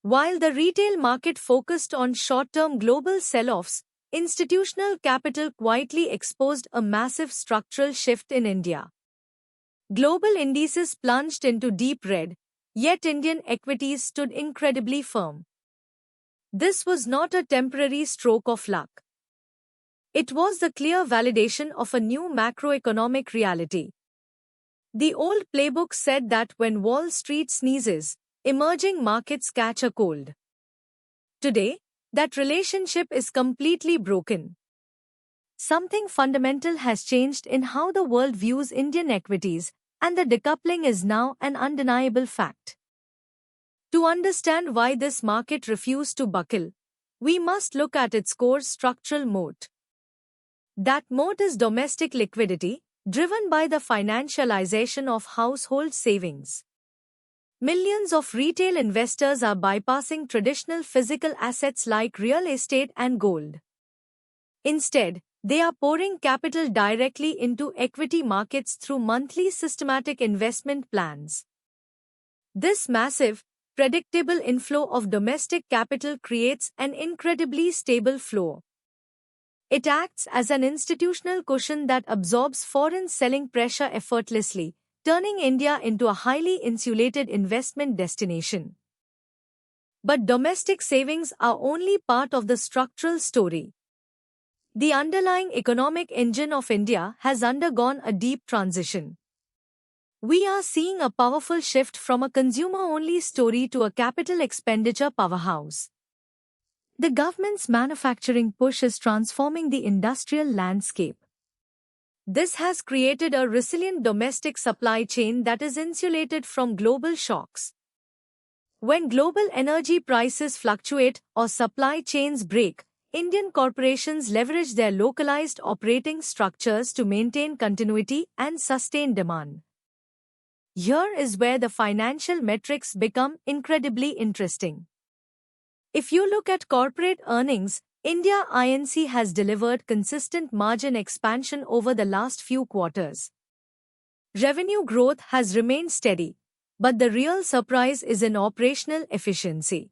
While the retail market focused on short-term global sell-offs, institutional capital quietly exposed a massive structural shift in India. Global indices plunged into deep red, yet Indian equities stood incredibly firm. This was not a temporary stroke of luck. It was the clear validation of a new macroeconomic reality. The old playbook said that when Wall Street sneezes, emerging markets catch a cold. Today, that relationship is completely broken. Something fundamental has changed in how the world views Indian equities, and the decoupling is now an undeniable fact. To understand why this market refused to buckle, we must look at its core structural moat. That moat is domestic liquidity, driven by the financialization of household savings. Millions of retail investors are bypassing traditional physical assets like real estate and gold. Instead, they are pouring capital directly into equity markets through monthly systematic investment plans. This massive, predictable inflow of domestic capital creates an incredibly stable flow. It acts as an institutional cushion that absorbs foreign selling pressure effortlessly, turning India into a highly insulated investment destination. But domestic savings are only part of the structural story. The underlying economic engine of India has undergone a deep transition. We are seeing a powerful shift from a consumer-only story to a capital expenditure powerhouse. The government's manufacturing push is transforming the industrial landscape. This has created a resilient domestic supply chain that is insulated from global shocks. When global energy prices fluctuate or supply chains break, Indian corporations leverage their localized operating structures to maintain continuity and sustain demand. Here is where the financial metrics become incredibly interesting. If you look at corporate earnings, India Inc. has delivered consistent margin expansion over the last few quarters. Revenue growth has remained steady, but the real surprise is in operational efficiency.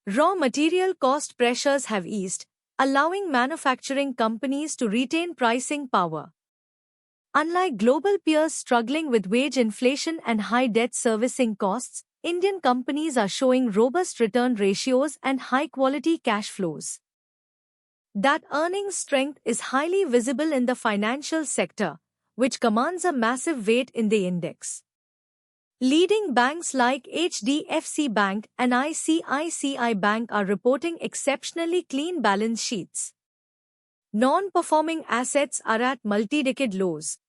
Raw material cost pressures have eased, allowing manufacturing companies to retain pricing power. Unlike global peers struggling with wage inflation and high debt servicing costs, Indian companies are showing robust return ratios and high-quality cash flows. That earnings strength is highly visible in the financial sector, which commands a massive weight in the index. Leading banks like HDFC Bank and ICICI Bank are reporting exceptionally clean balance sheets. Non-performing assets are at multi-decade lows.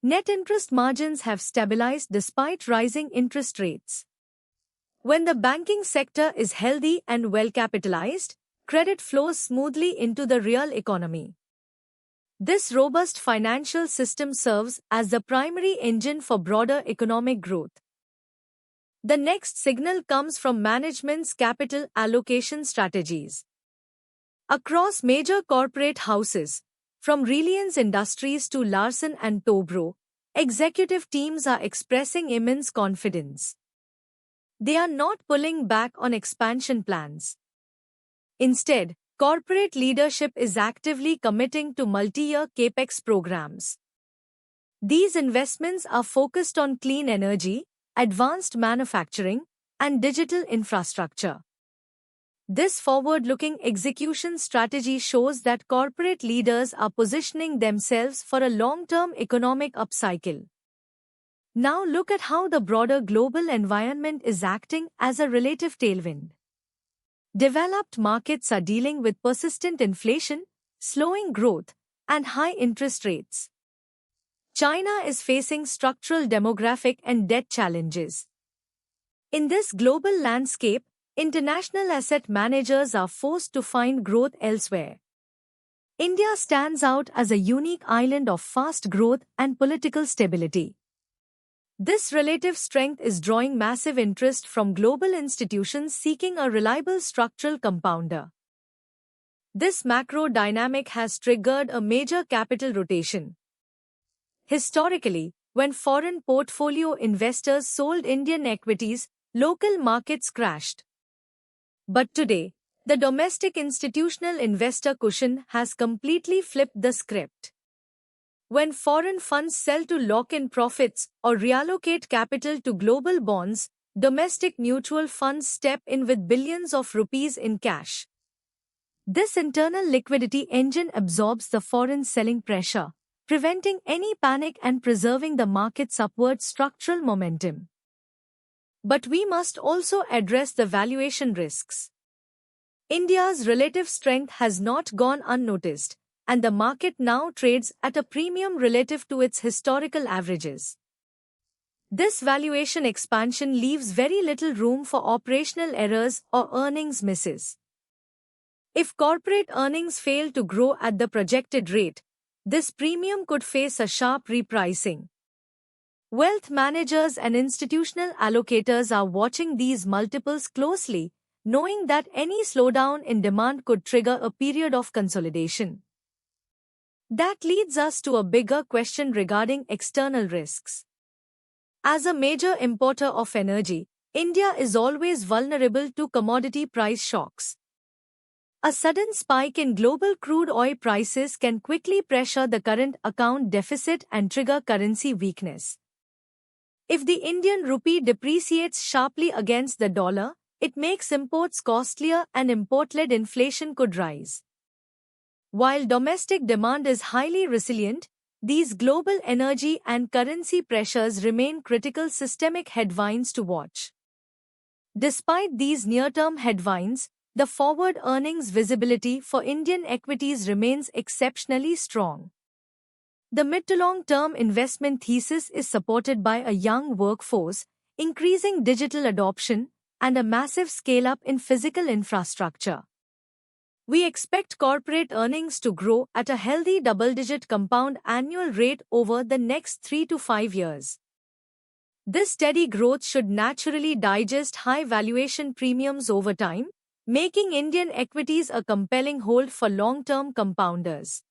Net interest margins have stabilized despite rising interest rates. When the banking sector is healthy and well-capitalized, credit flows smoothly into the real economy. This robust financial system serves as the primary engine for broader economic growth. The next signal comes from management's capital allocation strategies. Across major corporate houses, from Reliance Industries to Larsen & Toubro, executive teams are expressing immense confidence. They are not pulling back on expansion plans. Instead, corporate leadership is actively committing to multi-year capex programs. These investments are focused on clean energy, advanced manufacturing, and digital infrastructure. This forward-looking execution strategy shows that corporate leaders are positioning themselves for a long-term economic upcycle. Now look at how the broader global environment is acting as a relative tailwind. Developed markets are dealing with persistent inflation, slowing growth, and high interest rates. China is facing structural demographic and debt challenges. In this global landscape, international asset managers are forced to find growth elsewhere. India stands out as a unique island of fast growth and political stability. This relative strength is drawing massive interest from global institutions seeking a reliable structural compounder. This macro dynamic has triggered a major capital rotation. Historically, when foreign portfolio investors sold Indian equities, local markets crashed. But today, the domestic institutional investor cushion has completely flipped the script. When foreign funds sell to lock in profits or reallocate capital to global bonds, domestic mutual funds step in with billions of rupees in cash. This internal liquidity engine absorbs the foreign selling pressure, preventing any panic and preserving the market's upward structural momentum. But we must also address the valuation risks. India's relative strength has not gone unnoticed, and the market now trades at a premium relative to its historical averages. This valuation expansion leaves very little room for operational errors or earnings misses. If corporate earnings fail to grow at the projected rate, this premium could face a sharp repricing. Wealth managers and institutional allocators are watching these multiples closely, knowing that any slowdown in demand could trigger a period of consolidation. That leads us to a bigger question regarding external risks. As a major importer of energy, India is always vulnerable to commodity price shocks. A sudden spike in global crude oil prices can quickly pressure the current account deficit and trigger currency weakness. If the Indian rupee depreciates sharply against the dollar, it makes imports costlier and import-led inflation could rise. While domestic demand is highly resilient, these global energy and currency pressures remain critical systemic headwinds to watch. Despite these near-term headwinds, the forward earnings visibility for Indian equities remains exceptionally strong. The mid to long-term investment thesis is supported by a young workforce, increasing digital adoption, and a massive scale-up in physical infrastructure. We expect corporate earnings to grow at a healthy double-digit compound annual rate over the next 3 to 5 years. This steady growth should naturally digest high valuation premiums over time, making Indian equities a compelling hold for long-term compounders.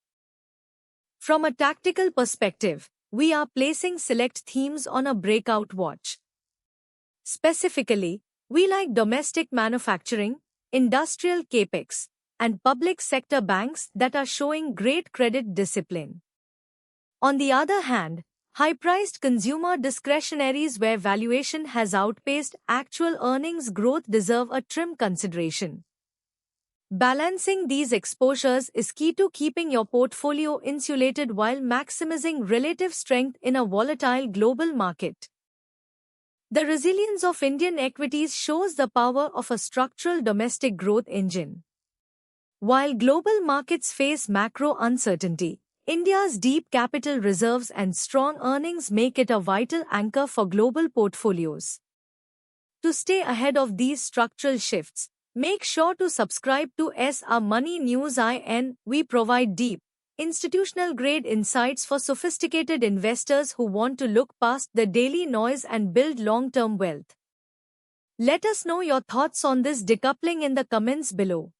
From a tactical perspective, we are placing select themes on a breakout watch. Specifically, we like domestic manufacturing, industrial capex, and public sector banks that are showing great credit discipline. On the other hand, high-priced consumer discretionaries where valuation has outpaced actual earnings growth deserve a trim consideration. Balancing these exposures is key to keeping your portfolio insulated while maximizing relative strength in a volatile global market. The resilience of Indian equities shows the power of a structural domestic growth engine. While global markets face macro uncertainty, India's deep capital reserves and strong earnings make it a vital anchor for global portfolios. To stay ahead of these structural shifts, make sure to subscribe to SR Money News IN. We provide deep, institutional-grade insights for sophisticated investors who want to look past the daily noise and build long-term wealth. Let us know your thoughts on this decoupling in the comments below.